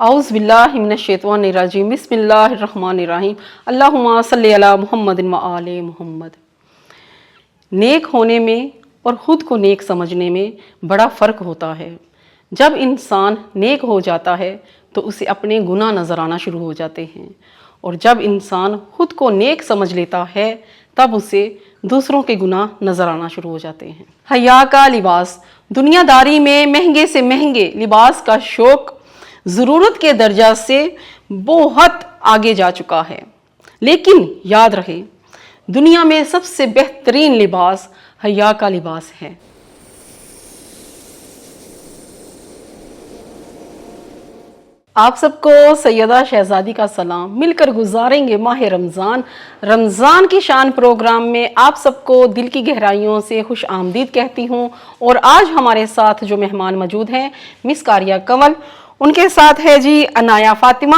اعوذ باللہ من الشیطان الرجیم بسم اللہ الرحمن الرحیم اللہم صلی علی محمد و آل محمد۔ نیک ہونے میں اور خود کو نیک سمجھنے میں بڑا فرق ہوتا ہے۔ جب انسان نیک ہو جاتا ہے تو اسے اپنے گناہ نظر آنا شروع ہو جاتے ہیں، اور جب انسان خود کو نیک سمجھ لیتا ہے تب اسے دوسروں کے گناہ نظر آنا شروع ہو جاتے ہیں۔ حیا کا لباس۔ دنیا داری میں مہنگے سے مہنگے لباس کا شوق ضرورت کے درجہ سے بہت آگے جا چکا ہے، لیکن یاد رہے دنیا میں سب سے بہترین لباس حیا کا لباس ہے۔ آپ سب کو سیدہ شہزادی کا سلام۔ مل کر گزاریں گے ماہ رمضان۔ رمضان کی شان پروگرام میں آپ سب کو دل کی گہرائیوں سے خوش آمدید کہتی ہوں، اور آج ہمارے ساتھ جو مہمان موجود ہیں مس کاریہ کنول، ان کے ساتھ ہے جی عنایہ فاطمہ،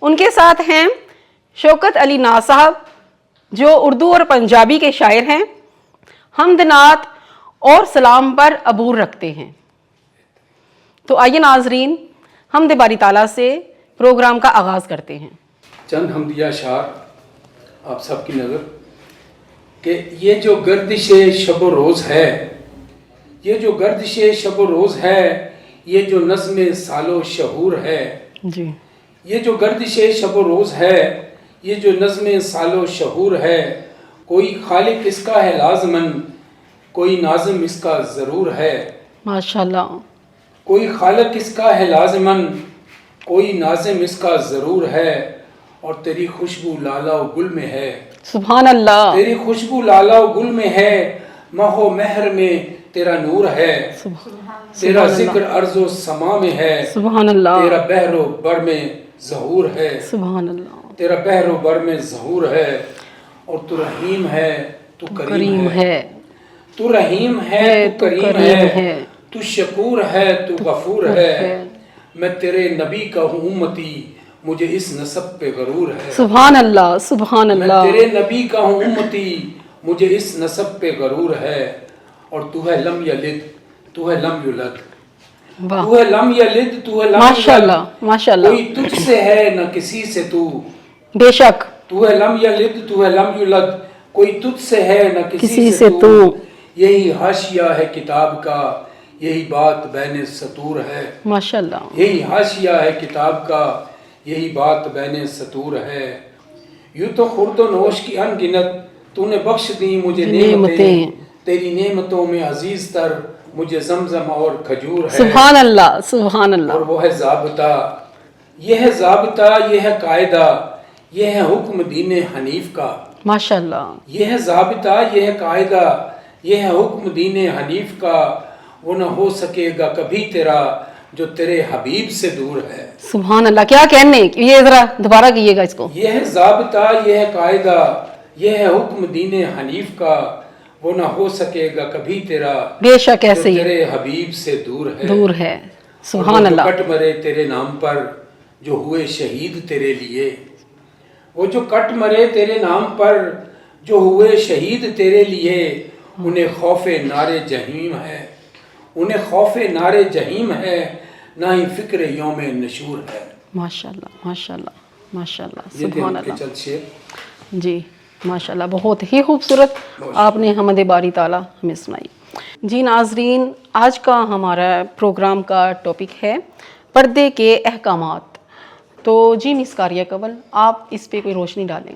ان کے ساتھ ہیں شوکت علی ناز صاحب جو اردو اور پنجابی کے شاعر ہیں، حمد نعت اور سلام پر عبور رکھتے ہیں۔ تو آئیے ناظرین حمد باری تعالیٰ سے پروگرام کا آغاز کرتے ہیں۔ چند حمدیہ اشعار آپ سب کی نظر کہ یہ جو گردش شب و روز ہے، یہ جو گردش شب و روز ہے، یہ جو نظم سال و شہور ہے، جی یہ جو گردش شب و روز ہے، یہ جو نظم سال و شہور ہے، کوئی خالق اس کا ہے لازمن، کوئی ناظم اس کا ضرور ہے۔ ماشاءاللہ۔ کوئی خالق اس کا ہے لازمن، کوئی ناظم اس کا ضرور ہے، اور تیری خوشبو لالا و گل میں ہے۔ سبحان اللہ۔ تیری خوشبو لالا و گل میں ہے، مہ و مہر میں تیرا نور ہے، تیرا ذکر ارض و سما میں ہے، سبحان اللہ۔ تیرا بحر و بر میں ظہور ہے، سبحان اللہ۔ تیرا بحر و بر میں ظہور ہے، اور تو رحیم ہے تو کریم ہے، تو رحیم ہے تو کریم ہے، تو شکور ہے تو غفور ہے، میں تیرے نبی کا ہوں امتی، مجھے اس نسب پہ غرور ہے۔ سبحان اللہ۔ سبحان اللہ۔ میں تیرے نبی کا ہوں امتی، مجھے اس نسب پہ غرور ہے، اور تو ہے لم یلد تو ہے لم یولد، تو ہے لم یلد تو ہے لم یولد، ماشاءاللہ ماشاءاللہ۔ کوئی تجھ سے ہے نہ کسی سے تو، بے شک۔ تو ہے لم یلد تو ہے لم یولد، کوئی تجھ سے ہے نہ کسی سے تو، یہی حاشیہ ہے کتاب کا، یہی بات بین سطور ہے۔ ماشاءاللہ۔ یہی حاشیہ ہے کتاب کا، یہی بات بین سطور ہے۔ یوں تو خورد و نوش کی ان گنت تو نے بخش دی مجھے نعمتیں، تیری نعمتوں میں عزیز تر مجھے زمزم اور کھجور ہے۔ سبحان اللہ سبحان اللہ۔ اور وہ ہے ضابطہ، یہ ہے ضابطہ، یہ ہے قاعدہ، یہ ہے حکم دین حنیف کا۔ ماشاءاللہ۔ یہ ہے ضابطہ، یہ ہے قاعدہ، یہ ہے حکم دین حنیف کا، وہ نہ ہو سکے گا کبھی تیرا جو تیرے حبیب سے دور ہے۔ سبحان اللہ۔ کیا کہنے، یہ ذرا دوبارہ کیے گا اس کو۔ یہ ہے ضابطہ، یہ ہے قاعدہ، یہ ہے حکم دین حنیف کا، وہ نہ ہو سکے گا کبھی تیرا بے شک ایسے ہی جو تیرے حبیب سے دور ہے۔ دور ہے۔ سبحان اللہ۔ وہ جو کٹ مرے تیرے نام پر جو ہوئے شہید تیرے لیے، وہ جو کٹ مرے تیرے نام پر جو ہوئے شہید تیرے لیے، انہیں خوف نار جہنم ہے، انہیں خوف نار جہنم ہے، نہ ہی فکر یوم نشور ہے۔ ماشاءاللہ ماشاءاللہ ماشاءاللہ۔ یہ تھے سبحان ان کے اللہ۔ چند شعر۔ جی ماشاءاللہ، بہت ہی خوبصورت آپ نے حمد باری تعالیٰ ہمیں سنائی۔ جی ناظرین، آج کا ہمارا پروگرام کا ٹاپک ہے پردے کے احکامات۔ تو جی مس کاریہ کنول، آپ اس پہ کوئی روشنی ڈالیں۔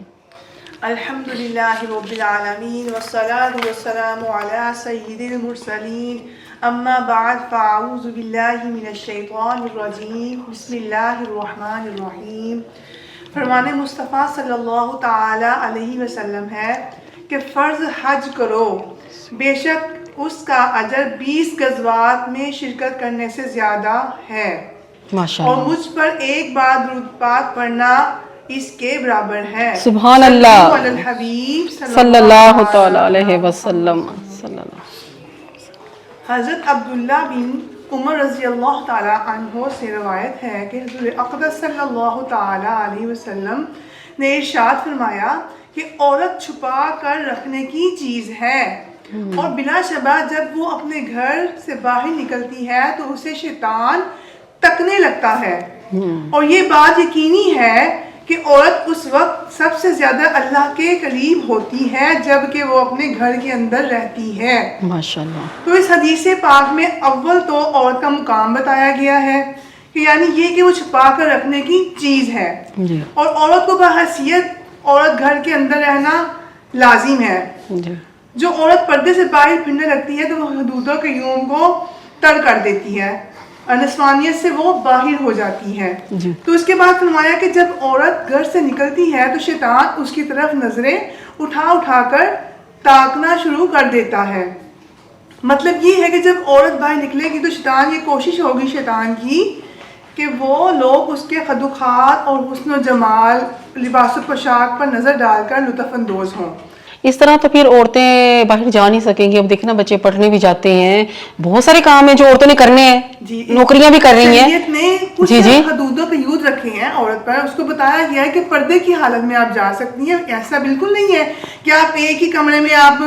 الحمدللہ رب العالمین والصلاة والسلام علی سید المرسلین، اما بعد فاعوذ باللہ من الشیطان الرجیم، بسم اللہ الرحمن الرحیم۔ فرمان مصطفیٰ صلی اللہ تعالی علیہ وسلم ہے کہ فرض حج کرو، بے شک اس کا اجر 20 غزوات میں شرکت کرنے سے زیادہ ہے، اور مجھ پر ایک بار درود پاک پڑھنا اس کے برابر ہے۔ سبحان اللہ۔ علی الحبیب صلی اللہ تعالی علیہ وسلم۔ حضرت عبداللہ بن عمر رضی اللہ تعالی عنہ سے روایت ہے کہ حضور اقدس صلی اللہ تعالی علیہ وسلم نے ارشاد فرمایا کہ عورت چھپا کر رکھنے کی چیز ہے، اور بلا شبہ جب وہ اپنے گھر سے باہر نکلتی ہے تو اسے شیطان تکنے لگتا ہے، اور یہ بات یقینی ہے کہ عورت اس وقت سب سے زیادہ اللہ کے قریب ہوتی ہے جب کہ وہ اپنے گھر کے اندر رہتی ہے. ماشاءاللہ. تو اس حدیث پاک میں اول تو عورت کا مقام بتایا گیا ہے کہ یعنی یہ کہ وہ چھپا کر رکھنے کی چیز ہے, جی اور عورت کو بحیثیت عورت گھر کے اندر رہنا لازم ہے. جی جو عورت پردے سے باہر پھرنے لگتی ہے تو وہ حدود و قیوم کو ترک کر دیتی ہے اور نسوانیت سے وہ باہر ہو جاتی ہے. جی تو اس کے بعد فرمایا کہ جب عورت گھر سے نکلتی ہے تو شیطان اس کی طرف نظریں اٹھا اٹھا کر تاکنا شروع کر دیتا ہے. مطلب یہ ہے کہ جب عورت باہر نکلے گی تو شیطان یہ کوشش ہوگی شیطان کی کہ وہ لوگ اس کے خد و خال اور حسن و جمال لباس و پوشاک پر نظر ڈال کر لطف اندوز ہوں. اس طرح تو پھر عورتیں باہر جا نہیں سکیں گی. اب دیکھنا بچے پڑھنے بھی جاتے ہیں, بہت سارے کام ہیں جو عورتوں نے کرنے ہیں, جی نوکریاں بھی کر رہی ہیں. شریعت نے کچھ حدود و قیود رکھے ہیں عورت پر. اس کو بتایا گیا ہے کہ پردے کی حالت میں آپ جا سکتی ہیں. ایسا بالکل نہیں ہے کہ آپ ایک ہی کمرے میں آپ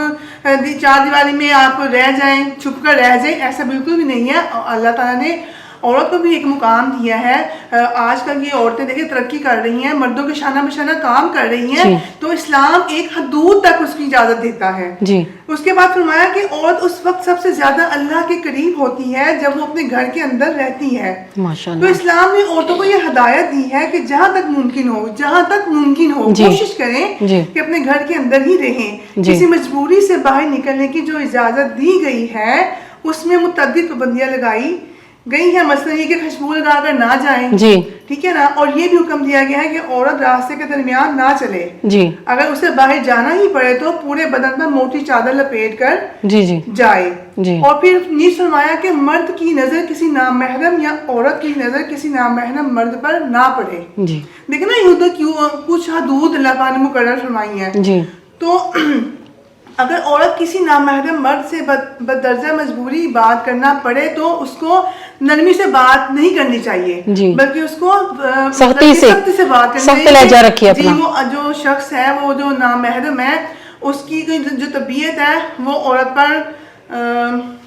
چار دیواری میں آپ رہ جائیں, چھپ کر رہ جائیں, ایسا بالکل بھی نہیں ہے. اللہ تعالیٰ نے عورت کو بھی ایک مقام دیا ہے. آج کل یہ عورتیں دیکھیں ترقی کر رہی ہیں, مردوں کے شانہ بشانہ کام کر رہی ہیں, تو اسلام ایک حدود تک اس کی اجازت دیتا ہے. جی اس کے بعد فرمایا کہ عورت اس وقت سب سے زیادہ اللہ کے قریب ہوتی ہے جب وہ اپنے گھر کے اندر رہتی ہے. ماشاءاللہ. تو اسلام نے عورتوں کو یہ ہدایت دی ہے کہ جہاں تک ممکن ہو کوشش کریں کہ اپنے گھر کے اندر ہی رہیں. کسی مجبوری سے باہر نکلنے کی جو اجازت دی گئی ہے اس میں متعدد پابندیاں لگائی گئی ہے. مثلا یہ کہ خوشبو لگا کر نہ جائیں, جی ٹھیک ہے نا. اور یہ بھی حکم دیا گیا ہے کہ عورت راستے کے درمیان نہ چلے. جی اگر اسے باہر جانا ہی پڑے تو پورے بدن پر موٹی چادر لپیٹ کر جی جی جائے. جی اور پھر نیز فرمایا کہ مرد کی نظر کسی نامحرم یا عورت کی نظر کسی نامحرم مرد پر نہ پڑے. جی دیکھیں نا یہ کیوں کچھ حدود اللہ پاک نے مقرر فرمائی ہیں. جی تو اگر عورت کسی نامحرم مرد سے بددرجہ مجبوری بات کرنا پڑے تو اس کو نرمی سے بات نہیں کرنی چاہیے, جی بلکہ اس کو سختی سے بات کرنی سخت لہجہ رکھیے اپنا. جی وہ جو شخص ہے وہ جو نامحرم ہے اس کی جو طبیعت ہے وہ عورت پر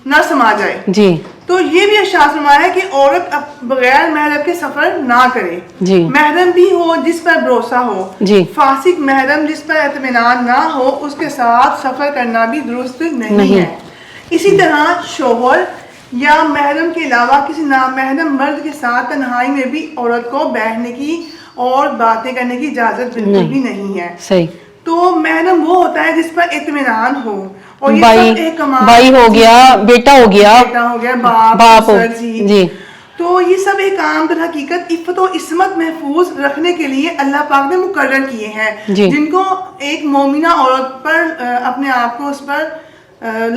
نہ سما جائے. جی تو یہ بھی ارشاد فرمایا ہے کہ عورت بغیر محرم کے سفر نہ کرے. جی محرم بھی ہو جس پر بھروسہ ہو, جی فاسق محرم جس پر اطمینان نہ ہو اس کے ساتھ سفر کرنا بھی درست نہیں ہے. اسی طرح شوہر یا محرم کے علاوہ کسی نامحرم مرد کے ساتھ تنہائی میں بھی عورت کو بیٹھنے کی اور باتیں کرنے کی اجازت بالکل بھی نہیں ہے. صحیح. تو محرم وہ ہوتا ہے جس پر اطمینان ہو, اور یہ بھائی ہو گیا, بیٹا ہو گیا, باپ ہو. جی تو یہ سب احکام در حقیقت عفت و عصمت محفوظ رکھنے کے لیے اللہ پاک نے مقرر کیے ہیں, جن کو ایک مومنہ عورت پر اپنے آپ کو اس پر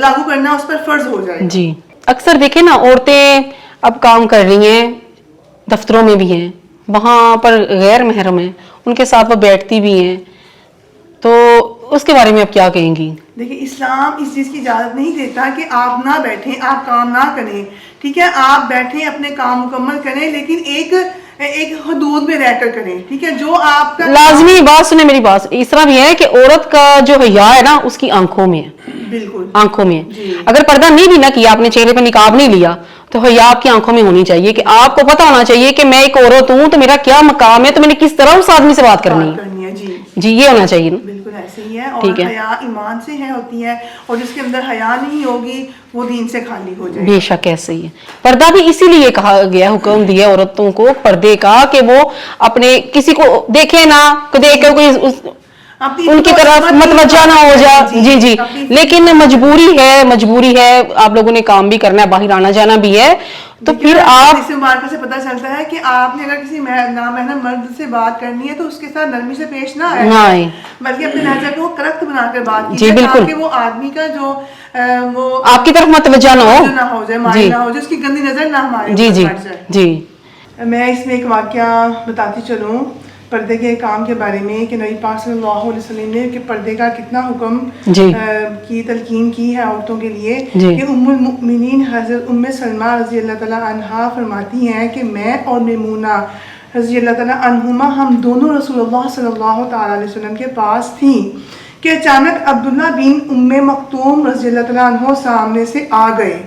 لاگو کرنا اس پر فرض ہو جائے. جی اکثر دیکھیں نا عورتیں اب کام کر رہی ہیں, دفتروں میں بھی ہیں, وہاں پر غیر محرم ہیں, ان کے ساتھ وہ بیٹھتی بھی ہیں, تو اس کے بارے میں آپ کیا کہیں گی؟ دیکھیں اسلام اس چیز کی اجازت نہیں دیتا کہ آپ نہ بیٹھیں, آپ کام نہ کریں, ٹھیک ہے, آپ بیٹھیں اپنے کام مکمل کریں لیکن ایک حدود میں رہ کر کریں, ٹھیک ہے. جو آپ کا لازمی بات سنیں میری بات, اس طرح بھی ہے کہ عورت کا جو حیا ہے نا اس کی آنکھوں میں ہے, بالکل آنکھوں میں. اگر پردہ نہیں بھی نہ کیا, آپ نے چہرے پہ نقاب نہیں لیا, تو حیا آپ کی آنکھوں میں ہونی چاہیے کہ آپ کو پتہ ہونا چاہیے کہ میں ایک عورت ہوں تو میرا کیا مقام ہے, تو میں نے کس طرح اس آدمی سے بات کرنی ہے. جی یہ ہونا چاہیے نا. بالکل ایسے ہی ہے. اور حیا ایمان سے ہے ہوتی ہے, اور جس کے اندر حیا نہیں ہوگی وہ دین سے خالی ہو جائے. بے شک ایسے ہی ہے. پردہ بھی اسی لیے کہا گیا, حکم دیا عورتوں کو پردے کا کہ وہ اپنے کسی کو دیکھے نہ, دیکھ کر کوئی ان کی طرف متوجہ نہ ہو جائے. جی جی لیکن مجبوری ہے, آپ لوگوں نے کام بھی کرنا ہے, باہر آنا جانا بھی ہے, تو پھر آپ اس مبارکہ سے پتہ چلتا ہے کہ آپ نے اگر کسی نامحرم مرد سے بات کرنی ہے تو اس کے ساتھ نرمی سے پیش نہ آئے, بلکہ اپنے لہجہ کو کرخت بنا کر بات کیجیے تاکہ وہ آدمی کا جو وہ آپ کی طرف متوجہ نہ ہو جائے, مائل نہ ہو جائے, اس کی گندی نظر نہ ہمارے اوپر پڑ جائے. جی میں اس میں ایک واقعہ بتاتی چلوں پردے کے کام کے بارے میں کہ نبی پاک صلی اللہ علیہ وسلم نے کہ پردے کا کتنا حکم کی تلقین کی ہے عورتوں کے لیے. کہ ام المؤمنین حضرت ام سلمہ رضی اللہ تعالیٰ عنہا فرماتی ہیں کہ میں اور میمونہ رضی اللہ تعالیٰ عنہما ہم دونوں رسول اللہ صلی اللہ تعالیٰ علیہ وسلم کے پاس تھیں کہ اچانک عبداللہ بن ام مکتوم رضی اللہ تعالیٰ عنہ سامنے سے آ گئے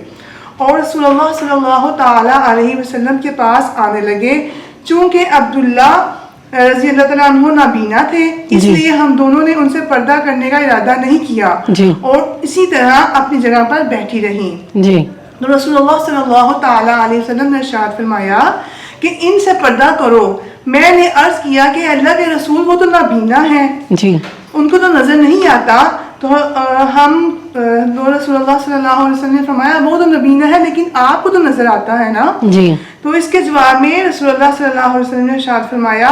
اور رسول اللہ صلی اللہ تعالیٰ علیہ وسلم کے پاس آنے لگے. چونکہ عبداللہ رضی اللہ تعالیٰ عنہ نابینا تھے، اس لیے ہم دونوں نے ان سے پردہ کرنے کا ارادہ نہیں کیا جی اور اسی طرح اپنی جگہ پر بیٹھی رہیں۔ جی تو رسول اللہ صلی اللہ تعالیٰ علیہ وسلم نے ارشاد فرمایا کہ ان سے پردہ کرو۔ میں نے عرض کیا کہ اللہ کے رسول وہ تو نابینا ہیں، جی ان کو تو نظر نہیں آتا، تو رسول اللہ صلی اللہ علیہ وسلم نے فرمایا وہ تو نابینا ہے لیکن آپ کو تو نظر آتا ہے نا۔ جی تو اس کے جواب میں رسول اللہ صلی اللہ علیہ وسلم نے ارشاد فرمایا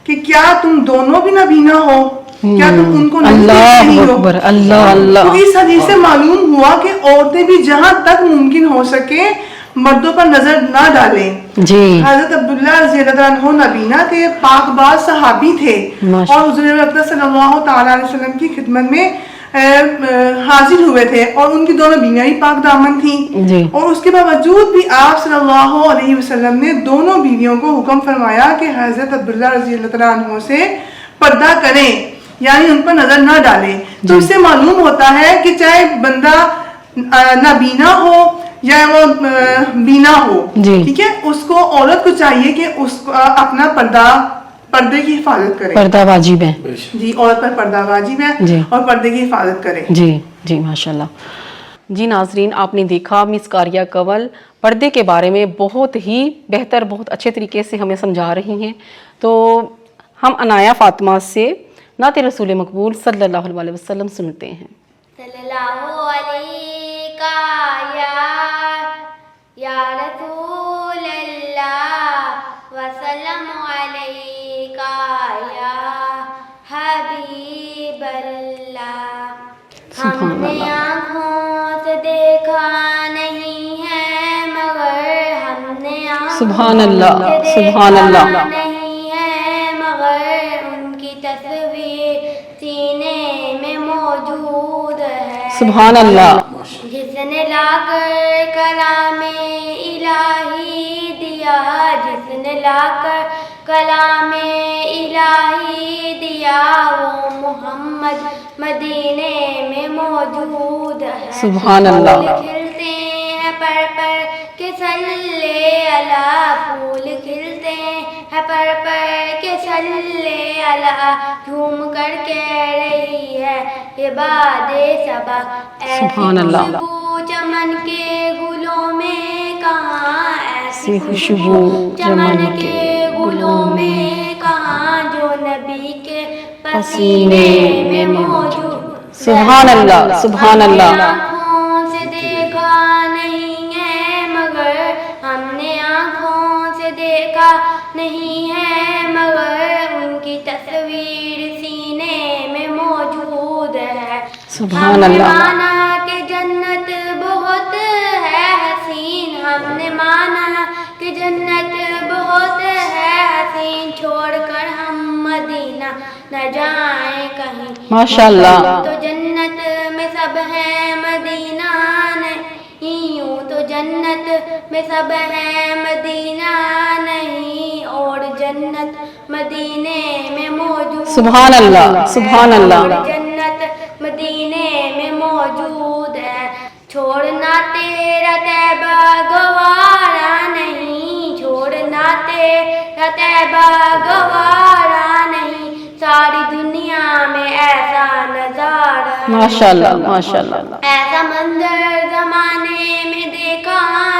کہ کیا تم دونوں بھی نابینا ہو؟ کیا تم ان کو نہیں اللہ دیکھ رہی ہو؟ اکبر، اللہ اللہ۔ تو اس حدیث سے معلوم ہوا کہ عورتیں بھی جہاں تک ممکن ہو سکے مردوں پر نظر نہ ڈالیں۔ جی حضرت عبداللہ رضی اللہ عنہ نابینا تھے، پاک باز صحابی تھے ماشاء اور حضور اقدس صلی اللہ تعالیٰ علیہ وسلم کی خدمت میں حاضر ہوئے تھے اور ان کی دونوں بیویاں پاک دامن تھیں، جی اور اس کے باوجود بھی آپ صلی اللہ علیہ وسلم نے دونوں بیویوں کو حکم فرمایا کہ حضرت عبداللہ رضی اللہ تعالیٰ عنہ سے پردہ کریں، یعنی ان پر نظر نہ ڈالیں۔ تو اس سے معلوم ہوتا ہے کہ چاہے بندہ نابینا ہو یا وہ بینا ہو، جی ٹھیک ہے، اس کو عورت کو چاہیے کہ اس کو اپنا پردے کی حفاظت کرے۔ پردہ واجب ہے۔ جی عورت پر پردہ واجب ہے جی اور پردے کی حفاظت کرے۔ جی جی ماشاءاللہ۔ جی ناظرین، آپ نے دیکھا مس قاریہ کنول پردے کے بارے میں بہت ہی بہتر، بہت اچھے طریقے سے ہمیں سمجھا رہی ہیں۔ تو ہم عنایہ فاطمہ سے نعت رسول مقبول صلی اللہ علیہ وسلم سنتے ہیں۔ صلی اللہ علیہ یا رسول اللہ وسلم علیکہ یا حبیب اللہ۔ ہم نے آنکھوں سے دیکھا نہیں ہے مگر ہم نے سبحان اللہ، آنکھوں سے سبحان اللہ۔ دیکھا نہیں ہے مگر ان کی تصویر سینے میں موجود ہے۔ سبحان اللہ۔ جس نے لا کر کلام الہی دیا، جس نے لا کر کلام الہی دیا، وہ محمد مدینے میں موجود ہے۔ سبحان اللہ۔ پھول کھلتے ہیں پر پر کے صلی اللہ، پھول کھلتے ہیں پر پر کے صلی اللہ، جھوم کر کہہ رہی ہے یہ باد صبا، سبحان اللہ۔ خوشبو چمن کے گلوں میں کہاں، ایسی خوشبو چمن کے گلوں میں کہاں، جو نبی کے پسینے میں موجود۔ سبحان اللہ، سبحان اللہ۔ آنکھوں سے دیکھا نہیں ہے مگر ہم نے آنکھوں سے دیکھا نہیں ہے مگر ان کی تصویر سینے میں موجود ہے۔ سبحان ہم نے اللہ۔ مانا کہ جنت بہت ہے حسین، ہم نے مانا کہ جنت بہت ہے حسین، چھوڑ کر ہم مدینہ نہ جائیں کہیں۔ ماشاءاللہ۔ تو جنت میں سب ہے مدینہ نہیں، یوں تو جنت میں سب ہے مدینہ نہیں، اور جنت مدینے میں موجود۔ سبحان اللہ، سبحان اللہ۔ اور جنت مدینے میں موجود ہے۔ چھوڑنا تیرا طیبہ گوارا نہیں، چھوڑنا تیرا طیبہ گوارا نہیں، ساری دنیا میں ایسا نظارہ، ماشاءاللہ، ماشاءاللہ۔ ایسا منظر زمانے میں دیکھا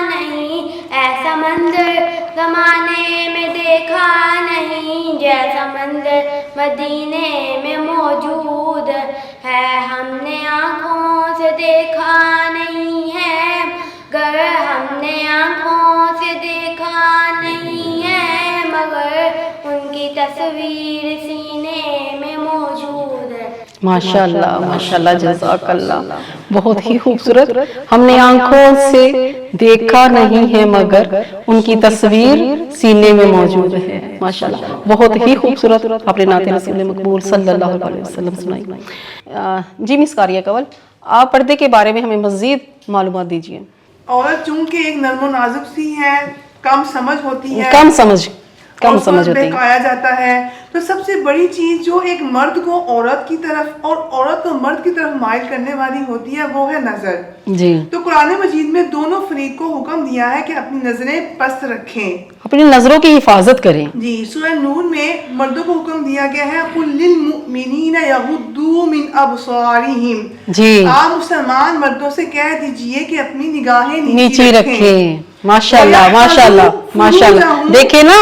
نہیں، ایسا منظر زمانے میں دیکھا نہیں، جیسا منظر مدینے میں موجود ہے۔ ہم نے آنکھوں سے دیکھا نہیں ہے گر ہم نے آنکھوں سے دیکھا نہیں ہے مگر ان کی تصویر سینے میں موجود ہے۔ ماشاءاللہ، ماشاءاللہ، جزاک اللہ۔ بہت ہی خوبصورت۔ ہم نے آنکھوں سے دیکھا نہیں ہے مگر ان کی تصویر سینے میں موجود ہے۔ ماشاءاللہ، بہت ہی خوبصورت آپ نے نعت رسول مقبول صلی اللہ علیہ وسلم سنائی۔ جی مس قاریہ کنول، آپ پردے کے بارے میں ہمیں مزید معلومات دیجیے۔ عورت چونکہ ایک نرم و نازک سی ہے، کم سمجھ ہوتی ہے، کم سمجھ۔ کم اور اس کو سمجھ ہوتی ہے. بہکایا جاتا ہے. تو سب سے بڑی چیز جو ایک مرد کو عورت کی طرف اور عورت کو مرد کی طرف مائل کرنے والی ہوتی ہے وہ ہے نظر. جی. تو قرآن مجید میں دونوں فریق کو حکم دیا ہے کہ اپنی نظریں پست رکھیں, اپنی نظروں کی حفاظت کریں. جی. سورہ نور میں مردوں کو حکم دیا گیا ہے قُلْ لِلْمُؤْمِنِينَ يَغُضُّوا مِنْ أَبْصَارِهِمْ. جی. آپ مسلمان مردوں سے کہہ دیجئے کہ اپنی نگاہیں نیچی رکھیں. ماشاء اللہ ماشاء اللہ ماشاء اللہ. دیکھیں نا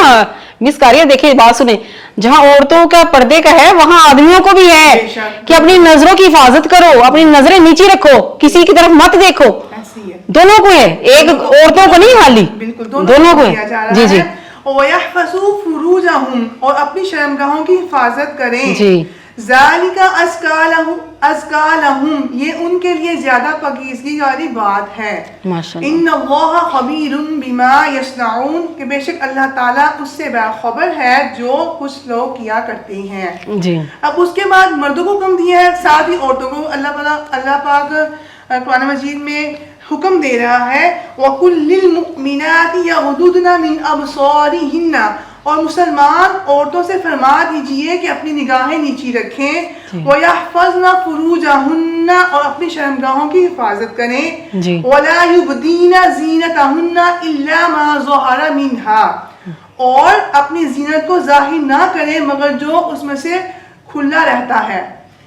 مس کاریہ, دیکھیں بات سنیں, جہاں عورتوں کا پردے کا ہے وہاں آدمیوں کو بھی ہے کہ اپنی نظروں کی حفاظت کرو, اپنی نظریں نیچی رکھو, کسی کی طرف مت دیکھو. دونوں کو ہے, ایک عورتوں کو نہیں خالی, بالکل دونوں کو ہے. جی جی. وَيَحْفَظُوا فُرُوجَهُمْ, اور اپنی شرمگاہوں کی حفاظت کریں. جی. ذَلِكَ أَزْكَىٰ لَهُمْ, یہ ان کے لیے زیادہ پاکیزگی والی بات ہے. ماشاءاللہ. إِنَّ اللَّهَ خَبِيرٌ بِمَا يَصْنَعُونَ, کہ بے شک اللہ تعالیٰ اس سے باخبر ہے جو کچھ لوگ کیا کرتے ہیں. جی. اب اس کے بعد مردوں کو حکم دیا ہے, ساتھ ہی عورتوں کو اللہ پاک قرآن مجید میں حکم دے رہا ہے وَقُلْ لِلْمُؤْمِنَاتِ يَغْضُضْنَ مِنْ أَبْصَارِهِنَّ, اور مسلمان عورتوں سے فرما دیجئے کہ اپنی نگاہیں نیچی رکھیں. وَيَحْفَظْنَ فُرُوجَهُنَّ, اور اپنی شرمگاہوں کی حفاظت کریں. وَلَا يُبْدِينَ زِينَتَهُنَّ إِلَّا مَا ظَهَرَ مِنْهَا, اور اپنی زینت کو ظاہر نہ کریں مگر جو اس میں سے کھلا رہتا ہے,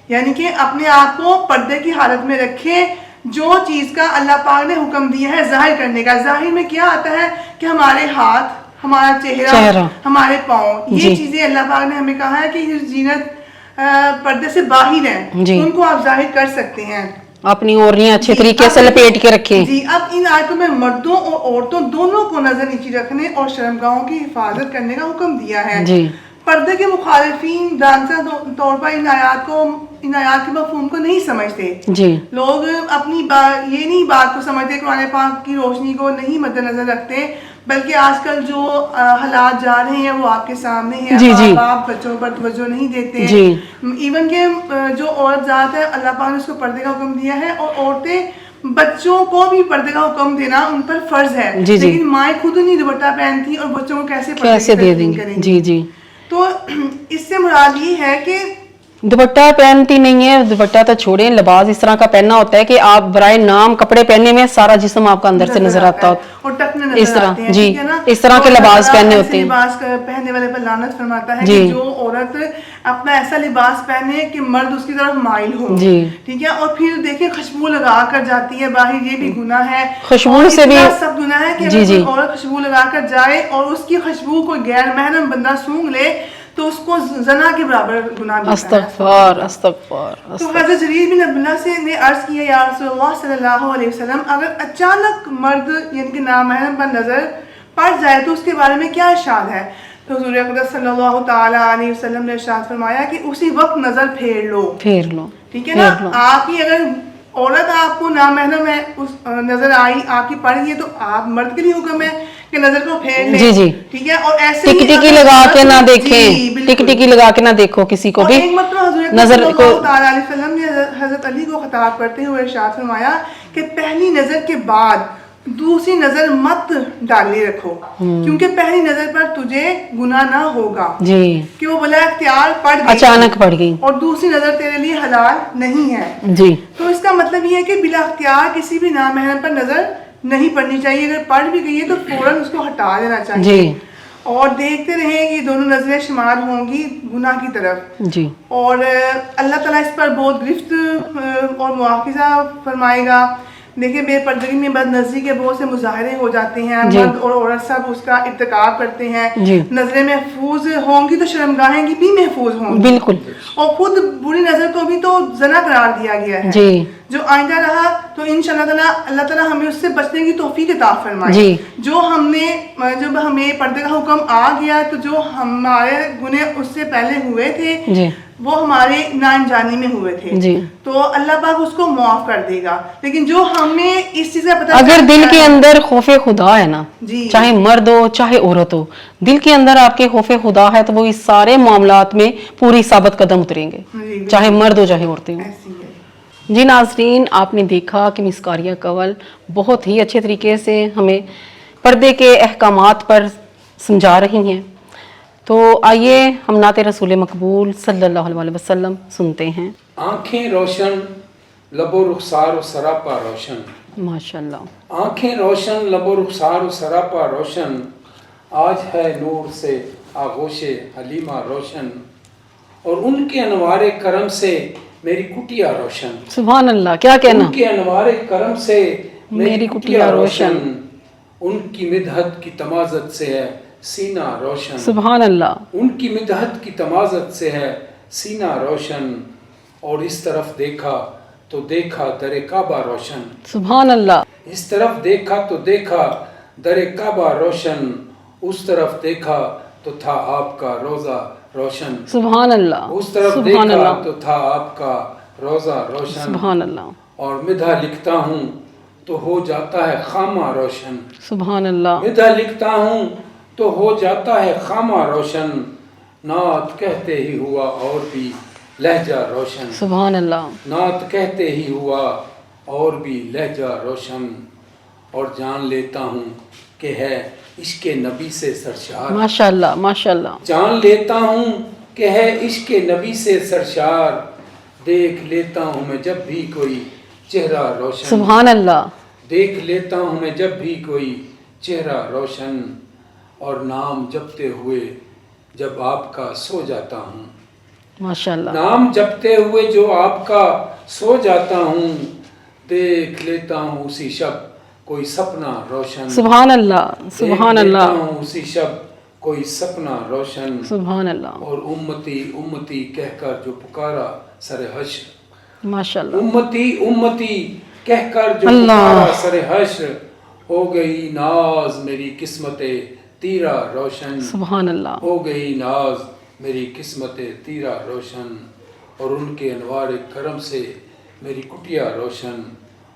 یعنی کہ اپنے آپ کو پردے کی حالت میں رکھیں. جو چیز کا اللہ پاک نے حکم دیا ہے ظاہر کرنے کا, ظاہر میں کیا آتا ہے کہ ہمارے ہاتھ, ہمارا چہرہ, ہمارے پاؤں, یہ چیزیں اللہ پاک نے ہمیں کہا ہے کہ یہ زینت پردے سے باہر ہیں, ان کو آپ ظاہر کر سکتے ہیں. اپنی اوڑھیاں اچھے طریقے سے لپیٹ کے رکھیں. جی. اب ان آیتوں میں مردوں اور عورتوں دونوں کو نظر نیچی رکھنے اور شرمگاہوں کی حفاظت کرنے کا حکم دیا ہے. جی. پردے کے مخالفین دانستہ طور پر ان آیات کے مفہوم کو نہیں سمجھتے. جی. لوگ اپنی یہ نہیں بات کو سمجھتے, قرآن پاک کی روشنی کو نہیں مد نظر رکھتے, بلکہ آج کل جو حالات جا رہے ہیں وہ آپ کے سامنے ہیں. جی جی. آپ بچوں پر توجہ نہیں دیتے. جی. ایون کہ جو عورت ذات ہے اللہ پاک نے اس کو پردے کا حکم دیا ہے, اور عورتیں بچوں کو بھی پردے کا حکم دینا ان پر فرض ہے. جی جی. لیکن مائیں خود نہیں دوپٹہ پہنتی اور بچوں کو کیسے دے دیں گے. جی جی. تو اس سے مراد یہ ہے کہ دوپٹہ پہنتی نہیں ہے, دوپٹہ تو چھوڑیں, لباس اس طرح کا پہننا ہوتا ہے کہ آپ برائے نام کپڑے پہننے میں سارا جسم آپ کا اندر سے نظر آتا ہے, اور ٹکنے اس نظر طرح. آتے ہیں. جی. ٹھیک ہے نا, اس طرح کے لباس پہننے ہوتے ہیں. لباس پہننے والے پر لعنت فرماتا ہے کہ جو عورت اپنا ایسا لباس پہنے کہ مرد اس کی طرف مائل ہو. جی. ٹھیک ہے. اور پھر دیکھیں خوشبو لگا کر جاتی ہے باہر, یہ بھی گناہ ہے. خوشبو سے بھی سب گناہ ہے کہ اگر عورت خوشبو لگا کر جائے اور اس کی خوشبو کو غیر محرم بندہ سونگھ لے تو اس کو زنا کے برابر گناہ ملتا ہے. استغفار استغفار. تو حضرت جریر بن عبداللہ سے نے عرض کیا یا رسول اللہ صلی اللہ علیہ وسلم, اگر اچانک مرد یعنی کہ نامحرم پر نظر پڑ جائے تو اس کے بارے میں کیا ارشاد ہے؟ تو حضور اقدس صلی اللہ تعالی علیہ وسلم نے ارشاد فرمایا کہ اسی وقت نظر پھیر لو. ٹھیک ہے نا. آپ کی اگر عورت آپ کو نامحرم ہے نظر آئی, آپ کی پڑ گئی, تو آپ مرد کے لیے حکم ہے کہ نظر کو پھیر لیں. جی جی. ٹھیک ہے. اور ایسے ٹک ٹکی لگا کے نہ دیکھیں, ٹک ٹکی لگا کے نہ دیکھو کسی کو بھی. ایک مرتبہ حضور نظر کو تعالی علیہ وسلم نے حضرت علی کو خطاب کرتے ہوئے ارشاد فرمایا کہ پہلی نظر کے بعد دوسری نظر مت ڈالے رکھو, کیونکہ پہلی نظر پر تجھے گناہ نہ ہوگا. جی. کہ وہ بلا اختیار پڑ گئی, اچانک پڑ گئی, اور دوسری نظر تیرے لیے حلال نہیں ہے. جی. تو اس کا مطلب یہ ہے کہ بلا اختیار کسی بھی نامحرم پر نظر نہیں پڑنی چاہیے. اگر پڑ بھی گئی ہے تو فوراً اس کو ہٹا دینا چاہیے. جی. اور دیکھتے رہیں کہ دونوں نظریں شمار ہوں گی گناہ کی طرف. جی. اور اللہ تعالیٰ اس پر بہت گرفت اور مواخذہ فرمائے گا. دیکھیں بے پردگی میں بد نظری کے بہت سے مظاہرے ہو جاتے ہیں. مرد اور عورت سب اس کا ارتکاب کرتے ہیں. نظریں محفوظ ہوں گی تو شرمگاہیں بھی محفوظ ہوں گی. بالکل. اور خود بری نظر کو بھی تو زنا قرار دیا گیا ہے. جی. جو آئندہ رہا تو انشاءاللہ اللہ تعالیٰ ہمیں اس سے بچنے کی توفیق عطا فرمائے. جو جب ہمیں پردے کا حکم آ گیا تو جو ہمارے گناہ اس سے پہلے ہوئے تھے وہ ہمارے نا انجانی میں ہوئے تھے, تو اللہ پاک اس کو معاف کر دے گا. لیکن جو ہمیں اس چیز کا پتہ, اگر دل کے اندر خوف خدا ہے نا, چاہے مرد ہو چاہے عورت ہو, دل کے اندر آپ کے خوف خدا ہے تو وہ اس سارے معاملات میں پوری ثابت قدم اتریں گے, چاہے مرد ہو چاہے عورتیں ہوں. جی ناظرین, آپ نے دیکھا کہ مس کاریہ کول بہت ہی اچھے طریقے سے ہمیں پردے کے احکامات پر سمجھا رہی ہیں. تو آئیے ہم نعت رسول مقبول صلی اللہ علیہ وسلم سنتے ہیں۔ آنکھیں روشن لب و رخسار و سراپا روشن، ماشاء اللہ، آنکھیں روشن لب و رخسار و سراپا روشن، آج ہے نور سے آغوش حلیمہ روشن، اور ان کے انوار کرم سے میری کٹیا روشن، سبحان اللہ، کیا کہنا، ان کے انوار کرم سے میری کٹیا روشن، ان کی مدحت کی تمازت سے ہے سینہ روشن، سبحان اللہ، ان کی مدحت کی تمازت سے ہے سینہ روشن، اور اس طرف دیکھا تو دیکھا در کعبہ روشن، سبحان اللہ، اس طرف دیکھا تو دیکھا در کعبہ روشن، اس طرف دیکھا تو تھا آپ کا روزہ روشن، سبحان اللہ، اس طرف سبحان دیکھا اللہ، تو تھا آپ کا روزہ روشن، سبحان اللہ، اور مدح لکھتا ہوں تو ہو جاتا ہے خامہ روشن، سبحان اللہ، مدح لکھتا ہوں تو ہو جاتا ہے خامہ روشن، نعت کہتے ہی ہوا اور بھی لہجہ روشن، سبحان اللہ، نعت کہتے ہی ہوا اور بھی لہجہ روشن، اور جان لیتا ہوں کہ ہے عشق نبی سے سرشار، ماشاء اللہ، ماشاء اللہ، جان لیتا ہوں کہ ہے عشق نبی سے سرشار، دیکھ لیتا ہوں میں جب بھی کوئی چہرہ روشن، سبحان اللہ، دیکھ لیتا ہوں میں جب بھی کوئی چہرہ روشن، اور نام جپتے ہوئے جب آپ کا سو جاتا ہوں، ماشاء اللہ، نام جپتے ہوئے جو آپ کا سو جاتا ہوں، دیکھ لیتا ہوں اسی شب کوئی سپنا روشن، سبحان اللہ، سبحان دیکھ لیتا اللہ، ہوں اسی شب کوئی سپنا روشن، سبحان اللہ، اور امتی امتی کہہ کر جو پکارا سر حشر، ماشاء اللہ، امتی امتی کہہ کر جو اللہ، پکارا سر حشر، ہو گئی ناز میری قسمت تیرا روشن، سبحان اللہ، ہو گئی ناز میری قسمت تیرا روشن، اور ان کے انوار کرم سے میری کٹیا روشن،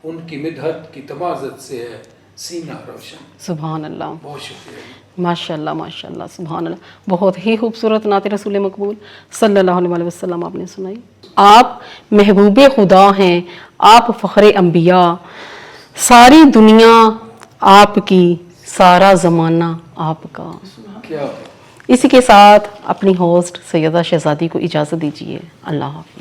ان کی مدحت کی تمازت سے ہے سینہ روشن۔ سبحان اللہ، بہت شکریہ۔ ماشاء اللہ، ماشاء اللہ، سبحان اللہ، بہت ہی خوبصورت نعت رسول مقبول صلی اللہ علیہ وسلم آپ نے سنائی۔ آپ محبوب خدا ہیں، آپ فخر انبیاء، ساری دنیا آپ کی، سارا زمانہ آپ کا۔ کیا اسی کے ساتھ اپنی ہوسٹ سیدہ شہزادی کو اجازت دیجیے، اللہ حافظ۔